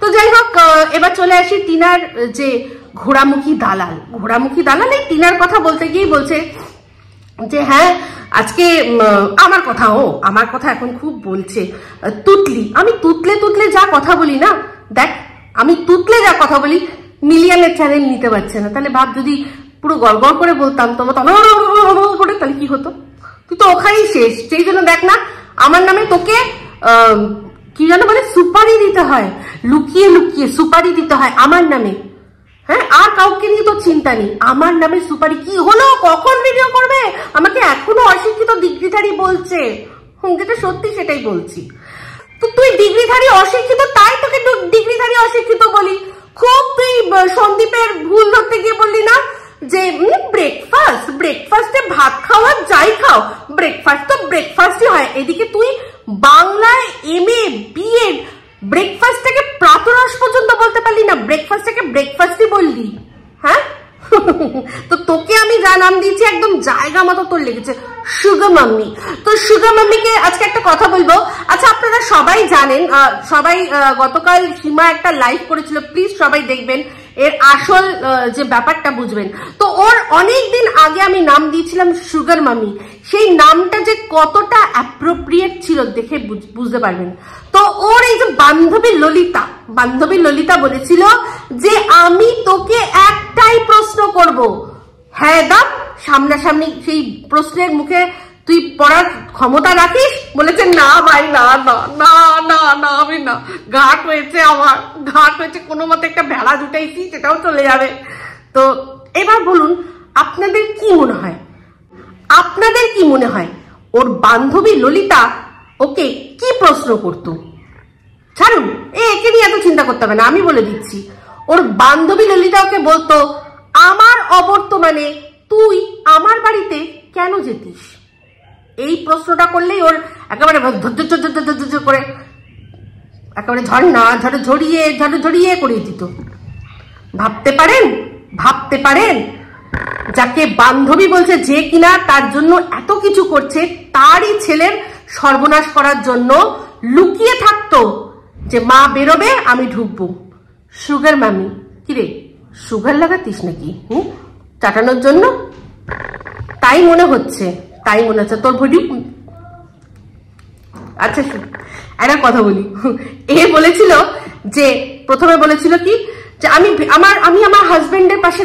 তো যাই হোক, এবার চলে আসি টিনার যে ঘোড়ামুখী দালাল। ঘোড়ামুখী দালাল এই টিনার কথা বলতে গিয়েই বলছে যে হ্যাঁ আজকে আমার কথা এখন খুব বলছে তুতলি। আমি তুতলে যা কথা বলি না, দেখ আমি তুতলে যা কথা বলি মিলিয়নের চ্যানেল নিতে পারছে না। তাহলে ভাব যদি পুরো গড়গড় করে বলতাম তোমার করে, তাহলে কি হতো? তুই তো ওখানেই শেষ। সেই জন্য দেখ না, আমার নামে তোকে কি জানো বলে সুপারি দিতে হয়, লুকিয়ে লুকিয়ে সুপারি দিতে হয় আমার নামে। হ্যাঁ, আর কাউকে নিয়ে তো চিন্তা নেই, আমার নামে সুপারি। কি হলো, কখন ভিডিও করবে? আমাকে এখনো অশিক্ষিত ডিগ্রিধারী বলছে। যেটা সত্যি সেটাই বলছি। তো তুই ডিগ্রিধারী অশিক্ষিত, তাই তোকে ডিগ্রিধারী অশিক্ষিত বলি। খুব তুই সন্দীপের ভুল ধরতে গিয়ে বললি না যে ব্রেকফাস্টে ভাত খাওয়া যাই খাও, ব্রেকফাস্ট তো ব্রেকফাস্টই হয়। এদিকে তুই বাংলায় MA BEd, ব্রেকফাস্টটাকে প্রাতরাশ পর্যন্ত বলতে পারলি না, ব্রেকফাস্টটাকে ব্রেকফাস্টই বললি। হ্যাঁ, তো তোকে আমি যা নাম দিয়েছি একদম জায়গা মতো তোর লেগেছে, সুগার মাম্মি। তো সুগার মাম্মিকে আজকে একটা কথা বলবো। আচ্ছা, আপনারা সবাই জানেন, সবাই গতকাল সীমা একটা লাইভ করেছিল, প্লিজ সবাই দেখবেন, এর আসল যে ব্যাপারটা বুঝবেন। তো ওর অনেকদিন আগে আমি নাম দিয়েছিলাম সুগার মাম্মি। সেই নামটা যে কতটা অ্যাপ্রোপ্রিয়েট ছিল দেখে বুঝতে পারবেন। তো ওর এই যে বান্ধবী ললিতা বলেছিল যে আমি তোকে একটাই প্রশ্ন করব, হ্যাঁ দাম সামনাসামনি সেই প্রশ্নের মুখে তুই পড়ার ক্ষমতা রাখিস? বলেছে না ভাই, না না না না না, আমি না, ঘাট হয়েছে, আমার ঘাট হয়েছে, কোনো মতে একটা ভেড়া জুটাইছি, সেটাও চলে যাবে। তো এবার বলুন, আপনাদের কি মনে হয় ওর বান্ধবী ললিতা ওকে কি প্রশ্ন করতো? ছাড়ুন, একে নিয়ে এত চিন্তা করতে হবে না, আমি বলে দিচ্ছি। ওর বান্ধবী ললিতা ওকে বলতো, আমার অবর্তমানে তুই আমার বাড়িতে কেন যেতিস? এই প্রশ্নটা করলেই ওর একেবারে করে একেবারে ঝড়িয়ে করিয়ে দিত। ভাবতে পারেন যাকে বান্ধবী বলছে, যে কিনা তার জন্য এত কিছু করছে, তারই ছেলের সর্বনাশ করার জন্য লুকিয়ে থাকতো যে মা বেরোবে আমি ঢুকবো। সুগার মামি, কিরে সুগার লাগাতিস নাকি চাটানোর জন্য? তাই মনে হচ্ছে তোর ভিডিও। আচ্ছা একটা কথা বলি, এ বলেছিল যে প্রথমে বলেছিল কি যে আমি আমার হাজবেন্ডের পাশে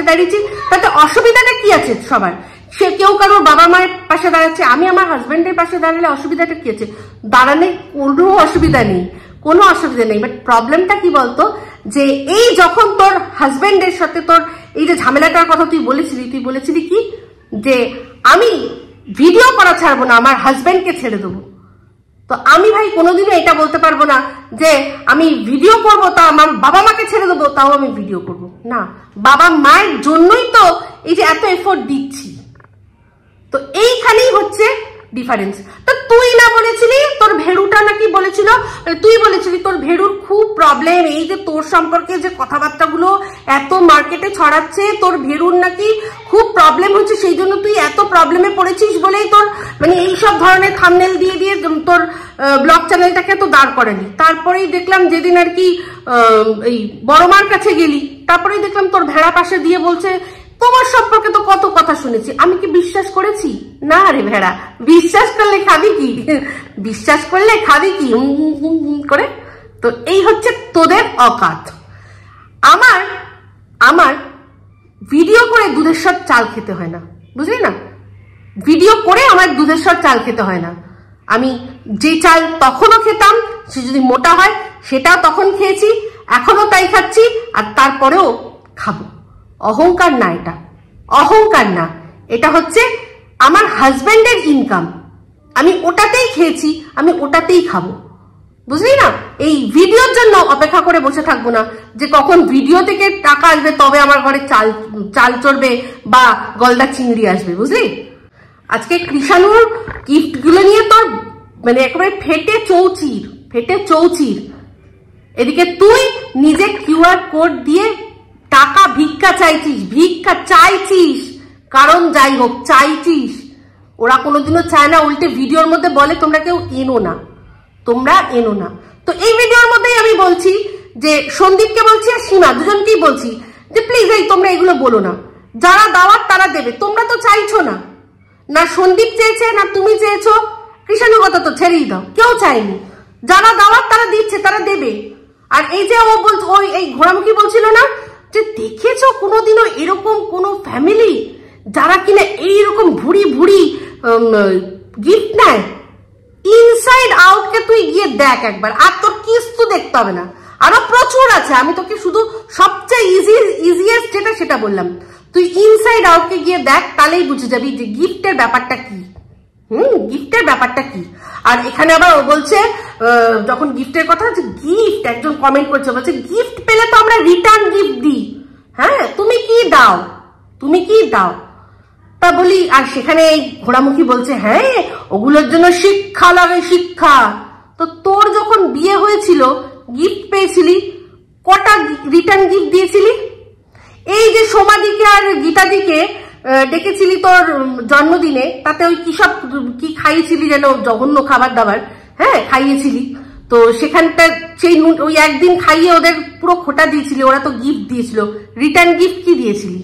দাঁড়িয়েছি, তাতে অসুবিধাটা কি আছে? সবার, সে কেউ কারোর বাবা মায়ের পাশে দাঁড়াচ্ছে, আমি আমার হাজবেন্ডের পাশে দাঁড়ালে অসুবিধাটা কি আছে? দাঁড়ালে কোনো অসুবিধা নেই। বাট প্রবলেমটা কি বলতো, যে এই যখন তোর হাজবেন্ডের সাথে তোর এই যে ঝামেলাটার কথা তুই বলেছিলি কি যে আমি ভিডিও করা ছাড়বো না, আমার হাজবেন্ডকে ছেড়ে দেবো। তো আমি ভাই কোনোদিনও এটা বলতে পারবো না যে আমি ভিডিও করবো তা আমার বাবা মাকে ছেড়ে দেবো, তাও আমি ভিডিও করবো না। বাবা মায়ের জন্যই তো এই যে এত এফোর্ট দিচ্ছি। তো এইখানেই হচ্ছে ডিফারেন্স। তো তুই না বলেছিলি তোর ভেড়ুটা নাকি বলেছিল, তুই বলেছিলি তোর ভেড়ুর খুব প্রবলেম, এই যে তোর সম্পর্কে যে কথাবার্তাগুলো এত মার্কেটে ছড়াচ্ছে, তোর ভেড়ুর নাকি খুব প্রবলেম হচ্ছে, সেই জন্য তুই এত প্রবলেমে পড়েছিস বলেই তোর মানে এইসব ধরনের থাম্বনেল দিয়ে তোর ব্লগ চ্যানেলটাকে তো দাঁড় করালি। তারপরেই দেখলাম যেদিন আর কি এই বড় মার কাছে গেলি, তারপরেই দেখলাম তোর ভেড়া পাশে দিয়ে বলছে তোমার সম্পর্কে তো কত কথা শুনেছি। আমি কি বিশ্বাস করেছি? না রে ভেড়া, বিশ্বাস করলে খাবি কি করে? তো এই হচ্ছে তোদের অকাত। আমার ভিডিও করে দুধেশ্বর চাল খেতে হয় না, বুঝলি না? ভিডিও করে আমার দুধেশ্বর চাল খেতে হয় না। আমি যে চাল তখনও খেতাম, সে যদি মোটা হয় সেটাও তখন খেয়েছি, এখনো তাই খাচ্ছি, আর তারপরেও খাবো। অহংকার না, এটা হচ্ছে আমার হাজবেন্ডের ইনকাম, আমি ওটাতেই খেয়েছি, আমি ওটাতেই খাবো, বুঝলি না? এই ভিডিওর জন্য অপেক্ষা করে বসে থাকবো না যে কখন ভিডিও থেকে টাকা আসবে তবে আমার ঘরে চাল চড়বে বা গলদা চিংড়ি আসবে, বুঝলি? আজকে কৃষাণুর গিফট গুলো নিয়ে তোর মানে একেবারে ফেটে চৌচির। এদিকে তুই নিজে QR কোড দিয়ে টাকা ভিক্ষা চাইছিস, কারণ যাই হোক চাইছিস, ওরা কোনোদিনও চায় না, উল্টে ভিডিওর মধ্যে বলে তোমরা কেউ এনো না, তোমরা এনো না। তো এই ভিডিওর মধ্যেই আমি বলছি যে সন্দীপকে বলছি আর সীমা দুজনকেই বলছি যে প্লিজ এই তোমরা এগুলো বলো না, যারা দাওয়াত তারা দেবে, তোমরা তো চাইছো না, না সন্দীপ চেয়েছে না তুমি চেয়েছো, কৃষাণু কথা তো ছেড়েই দাও, কেউ চায়নি, যারা দাওয়াত তারা দিচ্ছে তারা দেবে। আর এই যে ও বলছে ওই এই ঘোড়ামুখী বলছিল না যে দেখেছো কোনোদিনও এরকম কোনো ফ্যামিলি যারা কিনা এইরকম ভুড়ি ভুড়ি গিফট নেয়, ইনসাইড আউট কে তুই গিয়ে দেখ একবার, আর তোর কিছু দেখতে হবে না, আরো প্রচুর আছে, আমি তোকে শুধু সবচেয়ে ইজিয়েস্ট যেটা সেটা বললাম, তুই ইনসাইড আউট কে গিয়ে দেখ, তাহলেই বুঝে যাবি যে গিফটের ব্যাপারটা কি। গিফটের ব্যাপারটা কি। আর এখানে আবার ও বলছে যখন গিফটের কথা, যে গিফট একজন কমেন্ট করছে, বলছে গিফট পেলে তো আমরা রিটার্ন গিফট দিই, হ্যাঁ তুমি কি দাও, তুমি কি দাও, তা বলি। আর সেখানে ঘোড়ামুখী বলছে হ্যাঁ ওগুলোর জন্য শিক্ষা লাগে, শিক্ষা। তো তোর যখন বিয়ে হয়েছিল গিফট পেয়েছিলি, কটা রিটার্ন গিফট দিয়েছিলি? এই যে সোমাদিকে আর গীতাদিকে ডেকেছিলি তোর জন্মদিনে, তাতে ওই কি সব কি খাইয়েছিলি যেন, জঘন্য খাবার দাবার, হ্যাঁ খাইয়েছিলি, তো সেখানটা সেই ওই একদিন খাইয়ে ওদের পুরো খোটা দিয়েছিলি, ওরা তো গিফট দিয়েছিল, রিটার্ন গিফট কি দিয়েছিলি?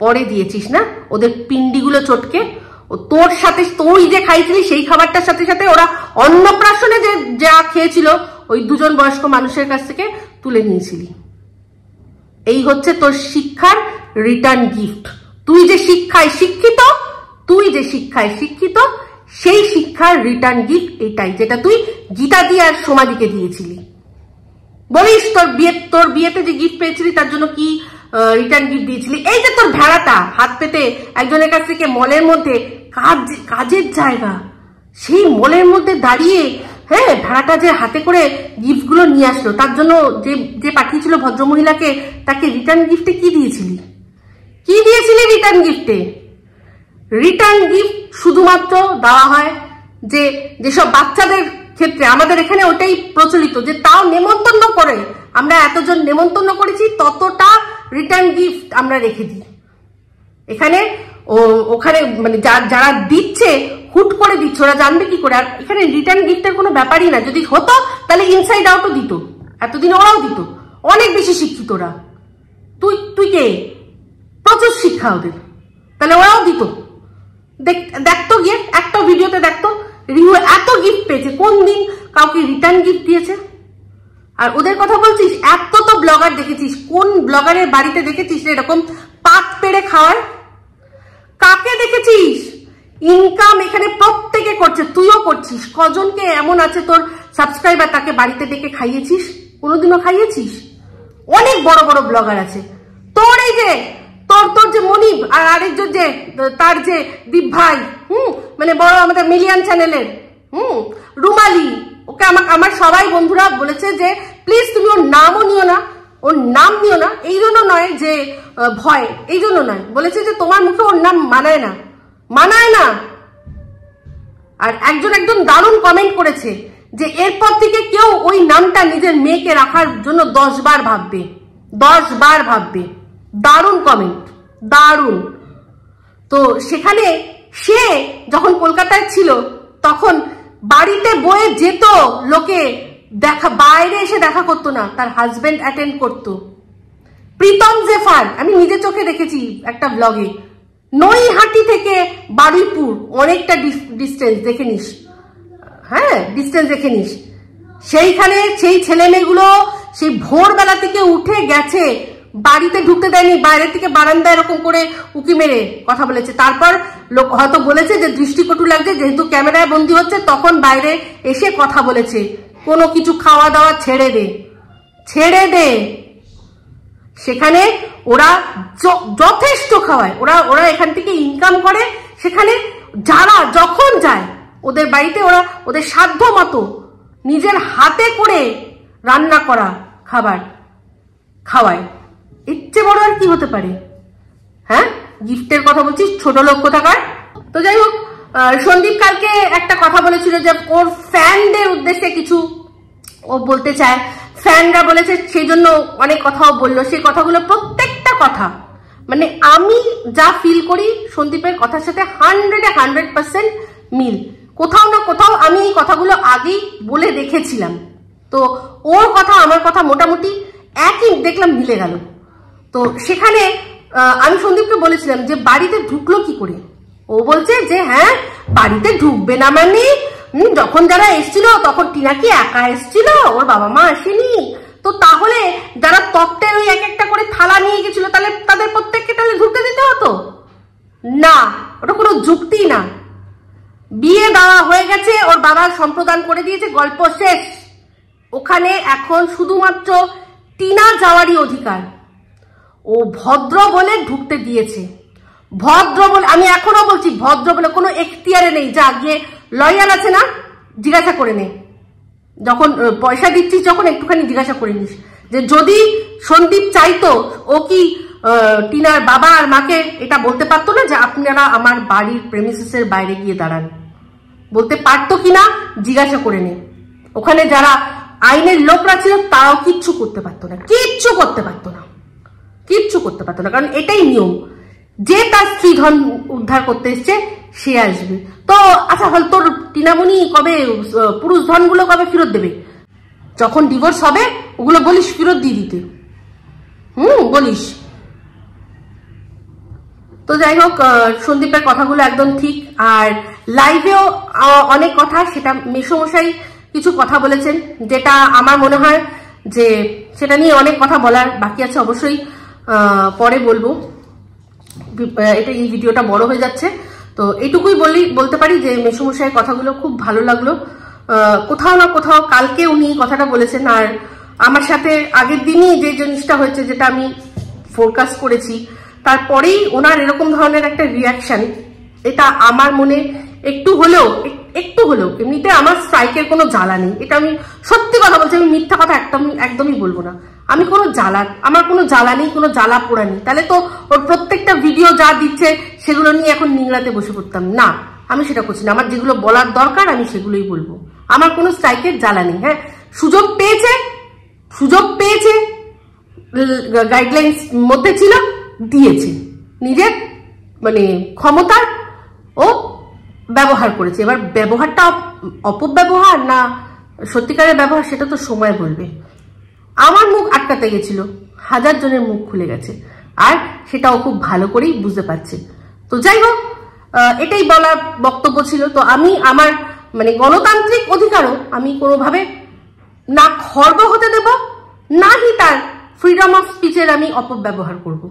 পরে দিয়েছিস না ওদের পিন্ডিগুলো চটকে, ও তোর সাথে তুই যে খাইছিলি সেই খাবারটার সাথে সাথে ওরা অন্নপ্রাশনে যে যা খেয়েছিল ওই দুজন বয়স্ক মানুষের কাছ থেকে তুলে নিয়েছিলি। এই হচ্ছে তোর শিক্ষার রিটার্ন গিফট। তুই যে শিক্ষায় শিক্ষিত, তুই যে শিক্ষায় শিক্ষিত সেই শিক্ষার রিটার্ন গিফট এটাই, যেটা তুই গীতাদি আর সোমাদিকে দিয়েছিলি। বলিস তোর বিয়েতে যে গিফট পেয়েছিলি তার জন্য কি রিটার্ন গিফট দিয়েছিলি? এই যে তোর ভেড়াটা হাত পেতে একজনের কাছ থেকে মলের মধ্যে, কাজের জায়গা, সেই মলের মধ্যে দাঁড়িয়ে, হ্যাঁ ভেড়াটা যে হাতে করে গিফট গুলো নিয়ে আসলো, তার জন্য যে পাঠিয়েছিল ভদ্রমহিলাকে, তাকে রিটার্ন গিফটে কি দিয়েছিলি? কি দিয়েছিলি রিটার্ন গিফটে? রিটার্ন গিফট শুধুমাত্র দেওয়া হয় যেসব বাচ্চাদের ক্ষেত্রে, আমাদের এখানে ওটাই প্রচলিত, যে তাও নেমন্তন্ন করে, আমরা এতজন নেমন্তন্ন করেছি ততটা রিটার্ন গিফট আমরা রেখে দিই এখানে। ওখানে মানে যারা দিচ্ছে হুট করে দিচ্ছে, ওরা জানবে কি করে? আর এখানে রিটার্ন গিফটের কোনো ব্যাপারই না, যদি হতো তাহলে ইনসাইড আউটও দিত, এতদিন ওরাও দিত, অনেক বেশি শিক্ষিত ওরা। তুই কে? প্রচুর শিক্ষা ওদের, তাহলে ওরাও দিত। দেখতো গিয়ে একটা ভিডিওতে দেখতো রিহু এত গিফট পেয়েছে, কোন দিন কাউকে রিটার্ন গিফট দিয়েছে? আর ওদের কথা বলছিস, এত তো ব্লগার দেখেছিস, কোন ব্লগারের বাড়িতে দেখেছিস এরকম পাত পেড়ে খাওয়ার? কাকে দেখেছিস? ইনকাম এখানে প্রত্যেকে করছে, তুইও করছিস। কজনকে এমন আছে তোর সাবস্ক্রাইবার তাকে বাড়িতে ডেকে খাইয়েছিস? কোনোদিনও খাইয়েছিস? অনেক বড় বড় ব্লগার আছে। তোর এই যে তোর যে মনিব আর আরেকজন যে তার যে দীপ ভাই, মানে বড় আমাদের মিলিয়ন চ্যানেলের রুমালি, ওকে আমার সবাই বন্ধুরা বলেছে যে প্লিজ তুমি ওর নামও নিও না, ওর নাম নিও না, এই জন্য নয় যে ভয়, এই জন্য নয়, বলেছে যে তোমার মুখে ওর নাম মানায় না, মানায় না। আর একজন দারুণ কমেন্ট করেছে যে এরপর থেকে কেউ ওই নামটা নিজের মেয়েকে রাখার জন্য 10 বার ভাববে, 10 বার ভাববে। দারুণ কমেন্ট, দারুণ। তো সেখানে সে যখন কলকাতায় ছিল তখন বাড়িতে বয়ে যেত, লোকে বাইরে এসে দেখা করতো না, তার হাজবেন্ড অ্যাটেন্ড করতো। প্রীতম জেফার আমি নিজে চোখে দেখেছি একটা ব্লগে, নৈহাটি থেকে বারুইপুর অনেকটা ডিস্টেন্স দেখে নিস, হ্যাঁ ডিস্টেন্স দেখে নিস। সেইখানে সেই ছেলে মেয়েগুলো সেই ভোরবেলা থেকে উঠে গেছে, বাড়িতে ঢুকতে দেয়নি, বাইরের থেকে বারান্দায় এরকম করে উকি মেরে কথা বলেছে। তারপর লোক হয়তো বলেছে যে দৃষ্টিকটু লাগছে, যেহেতু ক্যামেরায় বন্দি হচ্ছে, তখন বাইরে এসে কথা বলেছে। কোনো কিছু খাওয়া দাওয়া ছেড়ে দে, ছেড়ে দে। সেখানে ওরা যথেষ্ট খাওয়ায়, ওরা এখান থেকে ইনকাম করে। সেখানে যারা যখন যায় ওদের বাড়িতে, ওরা ওদের সাধ্য মতো নিজের হাতে করে রান্না করা খাবার খাওয়ায়। এর চেয়ে বড় আর কি হতে পারে? হ্যাঁ, গিফটের কথা বলছিস, ছোট লোক কোথাকার। তো যাই হোক, সন্দীপ কালকে একটা কথা বলেছিল যে ওর ফ্যানদের উদ্দেশ্যে কিছু ও বলতে চায়, ফ্যানরা বলেছে সেই জন্য অনেক কথাও বললো। সেই কথাগুলো প্রত্যেকটা কথা মানে আমি যা ফিল করি সন্দীপের কথার সাথে 100% মিল। কোথাও না কোথাও আমি এই কথাগুলো আগেই বলে দেখেছিলাম, তো ওর কথা আমার কথা মোটামুটি একই দেখলাম, মিলে গেল। তো সেখানে আমি সন্দীপকে বলেছিলাম যে বাড়িতে ঢুকলো কি করে। ও বলছে যে হ্যাঁ বাড়িতে ঢুকবে না মানে যখন যারা এসছিল তখন টিনা কি একা এসছিল, ওর বাবা মা আসেনি? তো তাহলে যারা তত্ত্বের ওই এক একটা করে থালা নিয়ে গেছিল তাহলে তাদের প্রত্যেককে তাহলে ঢুকতে দিতে হতো না? ওটা কোনো যুক্তি না। বিয়ে দেওয়া হয়ে গেছে, ওর বাবা সম্প্রদান করে দিয়েছে, গল্প শেষ। ওখানে এখন শুধুমাত্র টিনা যাওয়ারই অধিকার। ও ভদ্র বলে ঢুকতে দিয়েছে, ভদ্র বলে, আমি এখনো বলছি ভদ্র বলে কোনো এখতিয়ারে নেই। যা গিয়ে লয়ার আছে না, জিজ্ঞাসা করে নে, যখন পয়সা দিচ্ছিস যখন একটুখানি জিজ্ঞাসা করে নিস যে যদি সন্দীপ চাইতো ও কি টিনার বাবা আর মাকে এটা বলতে পারতো না যে আপনারা আমার বাড়ির প্রেমিসেসের বাইরে গিয়ে দাঁড়ান? বলতে পারতো কিনা জিজ্ঞাসা করে নে। ওখানে যারা আইনের লোকরা ছিল তারাও কিচ্ছু করতে পারতো না, কিচ্ছু করতে পারতো না, কিচ্ছু করতে পারতো না, কারণ এটাই নিয়ম। যে তার স্ত্রী ধন উদ্ধার করতে এসছে সে আসবে। তো আচ্ছা হল তোর টিনামণি কবে পুরুষ ধনগুলো কবে ফেরত দেবে? যখন ডিভোর্স হবে ওগুলো বলিস ফেরত দিয়ে দিতে, বলিস। তো যাই হোক, সন্দীপের কথাগুলো একদম ঠিক। আর লাইভেও অনেক কথা, সেটা মেসোমশাই কিছু কথা বলেছেন যেটা আমার মনে হয় যে সেটা নিয়ে অনেক কথা বলার বাকি আছে, অবশ্যই পরে বলবো। এটা এই ভিডিওটা বড় হয়ে যাচ্ছে, তো এইটুকুই বলতে পারি যে মেসোমশাইয়ের কথাগুলো খুব ভালো লাগলো। কোথাও না কোথাও কালকে উনি কথাটা বলেছেন, আর আমার সাথে আগের দিনই যে জিনিসটা হয়েছে যেটা আমি ফোরকাস্ট করেছি, তারপরেই ওনার এরকম ধরনের একটা রিয়াকশন, এটা আমার মনে একটু হলেও এমনিতে আমার স্ট্রাইকের কোনো জ্বালা নেই। এটা আমি সত্যি কথা বলছি, আমি মিথ্যা কথা একদমই বলবো না। আমি কোনো আমার কোনো জ্বালা নেই, কোনো জ্বালা পোড়া নেই। তাহলে তো ওর প্রত্যেকটা ভিডিও যা দিচ্ছে সেগুলো নিয়ে এখন নিংড়াতে বসে পড়তাম না। আমি সেটা করছি না, আমার যেগুলো বলার দরকার আমি সেগুলোই বলবো। আমার কোনো স্ট্রাইকের জ্বালা নেই। হ্যাঁ, সুযোগ পেয়েছে, গাইডলাইন্স মধ্যে ছিল, দিয়েছে, নিজের মানে ক্ষমতার ও ব্যবহার করেছে। এবার ব্যবহারটা অপব্যবহার না সত্যিকারের ব্যবহার সেটা তো সময় বলবে। আমার মুখ আটকাতে গেছিল, 1000 জনের মুখ খুলে গেছে, আর সেটাও খুব ভালো করেই বুঝতে পারছে। তো যাই হোক, এটাই বলার বক্তব্য ছিল। তো আমি আমার মানে গণতান্ত্রিক অধিকারও আমি কোনোভাবে না খর্ব হতে দেব, নাহি তার ফ্রিডম অফ স্পিচের আমি অপব্যবহার করব,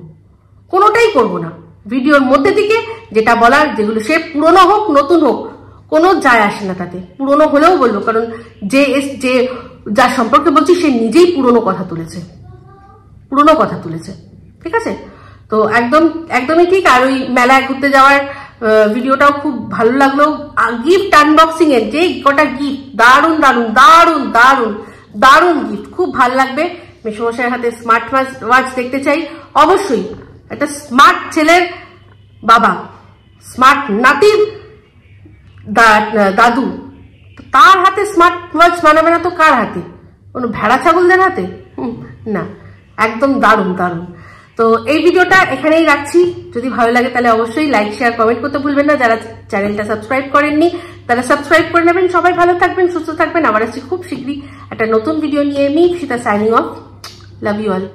কোনোটাই করব না। ভিডিওর মধ্যে থেকে যেটা বলার, যেগুলো সে পুরনো হোক নতুন হোক কোনো যায় আসে না তাতে, পুরনো হলেও বলবো, কারণ যে যার সম্পর্কে বলছি সে নিজেই পুরনো কথা তুলেছে, ঠিক আছে? তো একদমই ঠিক। আর ওই মেলায় ঘুরতে যাওয়ার ভিডিওটাও খুব ভালো লাগলো। গিফট আনবক্সিং এর যে কটা গিফট, দারুণ দারুণ দারুণ দারুণ দারুণ গিফট, খুব ভালো লাগবে। মেসোমশাইয়ের হাতে স্মার্ট ওয়াচ দেখতে চাই অবশ্যই। একটা স্মার্ট ছেলের বাবা, স্মার্ট নাতির দাদু, তার হাতে স্মার্ট ওয়াচ মানাবে না তো কার হাতে? কোনো ভেড়া ছাগলদের হাতে? না, একদম দারুণ দারুণ। তো এই ভিডিওটা এখানেই রাখছি। যদি ভালো লাগে তাহলে অবশ্যই লাইক শেয়ার কমেন্ট করতে ভুলবেন না। যারা চ্যানেলটা সাবস্ক্রাইব করেননি তারা সাবস্ক্রাইব করে নেবেন। সবাই ভালো থাকবেন, সুস্থ থাকবেন। আবার আসছি খুব শীঘ্রই একটা নতুন ভিডিও নিয়ে। আমি Ipsita, signing off. Love you all.